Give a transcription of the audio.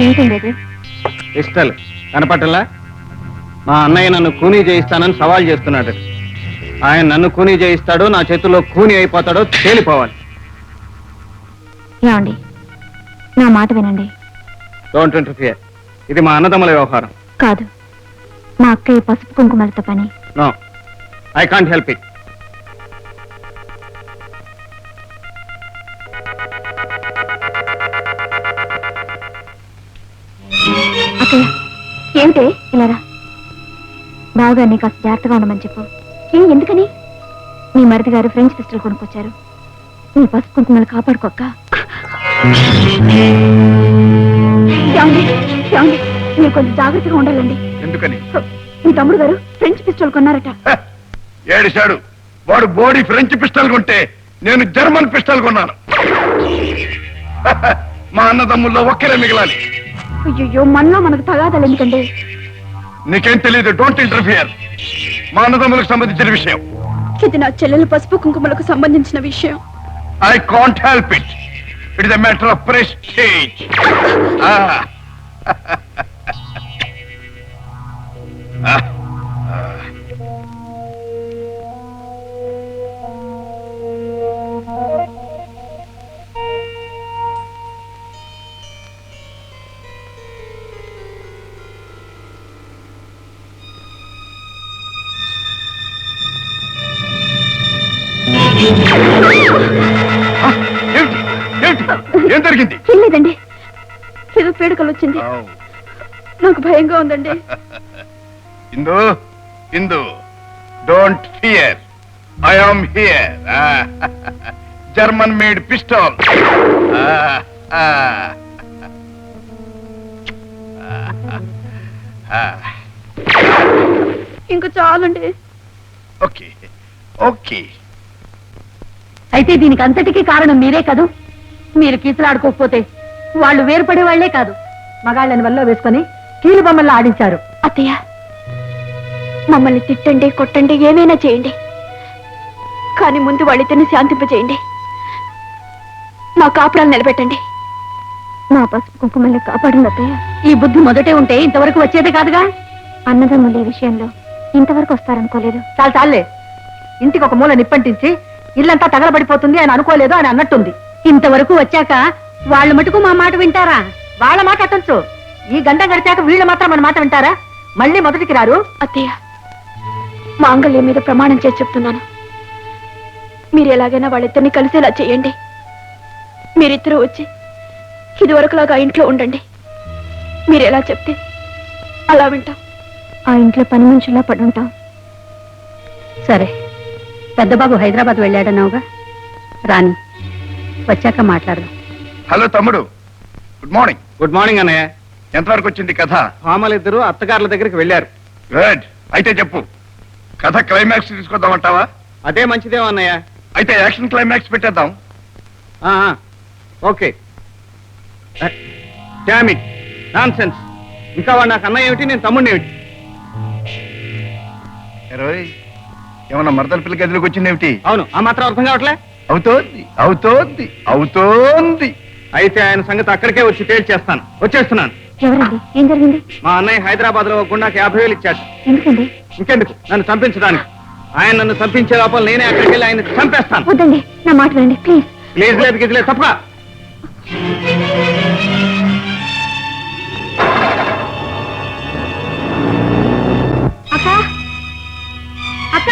ఏంటండి పిస్టల్ కనపట్టలా? మా అన్నయ్య నన్ను కూనీ చేయిస్తానని సవాల్ చేస్తున్నాడు. ఆయన నన్ను కూనీ చేయిస్తాడో నా చేతుల్లో కూనీ అయిపోతాడో తేలిపోవాలి. ఏమండి, నా మాట వినండి. Don't interfere. ఇది మా అన్నదమ్ముల వ్యవహారం. కాదు, మా అక్కయ్య పసుపు కుంకుమలతో పని. No, I can't help it. అక్కయ్య, ఏమిటే ఇలారా? బాగా నీకు కాస్త జాగ్రత్తగా ఉండమని చెప్పు. ఎందుకని? నీ మరిది గారు ఫ్రెంచ్ పిస్టల్ కొనుక్కొచ్చారు. నీ పసుపు కుంకుమలు కాపాడుకోక్క. మీరు కొంచెం జాగ్రత్తగా ఉండాలండి. ఎందుకని? మీ తమ్ముడు గారు ఫ్రెంచ్ పిస్టల్ కొన్నారట. ఏడిశాడు. వాడు బోడీ ఫ్రెంచ్ పిస్టల్ కొంటే నేను జర్మన్ పిస్టల్ కొన్నాను. మా అన్నదమ్ముల్లో ఒక్కరే మిగలాలి. అయ్యో, మనలో మనకు తగాదాలు ఎందుకండి? నీకేం తెలియదు. Don't interfere. మా అన్నదమ్ములకు సంబంధించిన విషయం. ఇది నా చెల్లెలు పసుపు కుంకుమలకు సంబంధించిన విషయం. I can't help it. It is a matter of prestige. ఏం జరిగింది? ఏం లేదండి, ఏదో పేడుకలు వచ్చింది. నాకు భయంగా ఉందండి. Indu, Indu, don't fear. I am here. German made pistol. ఇంకా చాలండి. Okay, okay. అయితే దీనికి అంతటికీ కారణం మీరే కదూ. మీరు కీచులాడుకోకపోతే వాళ్ళు వేరుపడే వాళ్లే కాదు, మగాళ్ళని వల్ల వేసుకొని కీలు బొమ్మల్లా ఆడించారు. అత్తయ్య, మమ్మల్ని తిట్టండి, కొట్టండి, ఏమైనా చేయండి, కానీ ముందు వాళ్ళిద్దరిని శాంతింపజేయండి. మా కాపురాలు నిలబెట్టండి. మా పసుపు కుంకుమల్ని కాపాడండి అత్తయ్య. ఈ బుద్ధి మొదటే ఉంటే ఇంతవరకు వచ్చేదే కాదుగా. అన్నదమ్ములు ఈ విషయంలో ఇంతవరకు వస్తారనుకోలేదు. చాలే, ఇంటికి ఒక మూల నిప్పంటించి ఇల్లంతా తగలబడిపోతుంది అని అనుకోలేదు అని అన్నట్టుంది. ఇంతవరకు వచ్చాక వాళ్ళ మటుకు మా మాట వింటారా? వాళ్ళ మాట అట్టొచ్చు, ఈ గండం గడిచాక వీళ్ళు మాత్రం మన మాట వింటారా? మళ్ళీ మొదటికి రారు. అత్తయ్య, మాంగళ్యం మీద ప్రమాణం చేసి చెప్తున్నాను, మీరు ఎలాగైనా వాళ్ళిద్దరిని కలిసేలా చేయండి. మీరిద్దరూ వచ్చి ఇదివరకులాగా ఇంట్లో ఉండండి. మీరు ఎలా చెప్తే అలా వింటాం. ఆ ఇంట్లో పని మనుషుల్లా పడి ఉంటాం. సరే, పెద్దబాబు హైదరాబాద్ వెళ్ళాడన్నావుగా, రాని వచ్చాక మాట్లాడదాం. హలో తమ్ముడు, గుడ్ మార్నింగ్. గుడ్ మార్నింగ్ అన్నయ్య. ఎంతవరకు వచ్చింది కథ? భామలిద్దరూ అత్తగారుల దగ్గరికి వెళ్ళారు. గుడ్. అయితే చెప్పు, కథ క్లైమాక్స్ తీసుకొద్దామంటావా? అదే మంచిదేమో అన్నయ్య. అయితే యాక్షన్ క్లైమాక్స్ పెట్టేద్దాం. ఓకే. Damn it, nonsense. ఇంకా వాడు నాకు అన్నయ్య ఏమిటి, నేను తమ్ముడిని ఏమిటి? ఏమన్నా మరదల పిల్ల గదిలోకి వచ్చిందేమిటి? అవును, ఆ మాత్రం అర్థం కావట్లే. అవుతోంది, అవుతోంది, అవుతోంది. అయితే ఆయన సంగతి అక్కడికే వచ్చి తేల్చేస్తాను. వచ్చేస్తున్నాను. ఎవరండి? ఏం జరిగింది? మా అన్నయ్య హైదరాబాద్ లో గుండాకి 50,000 ఇచ్చాడు. ఎందుకండి? ఇంకెందుకు, నన్ను చంపించడానికి. ఆయన నన్ను చంపించే లోపల నేనే అక్కడికి వెళ్ళి ఆయన చంపేస్తాను. వద్దండి, నా మాట వినండి ప్లీజ్. ప్లీజ్ లేదు, గిజ్ లేదు, తప్ప. అక్క, అక్క,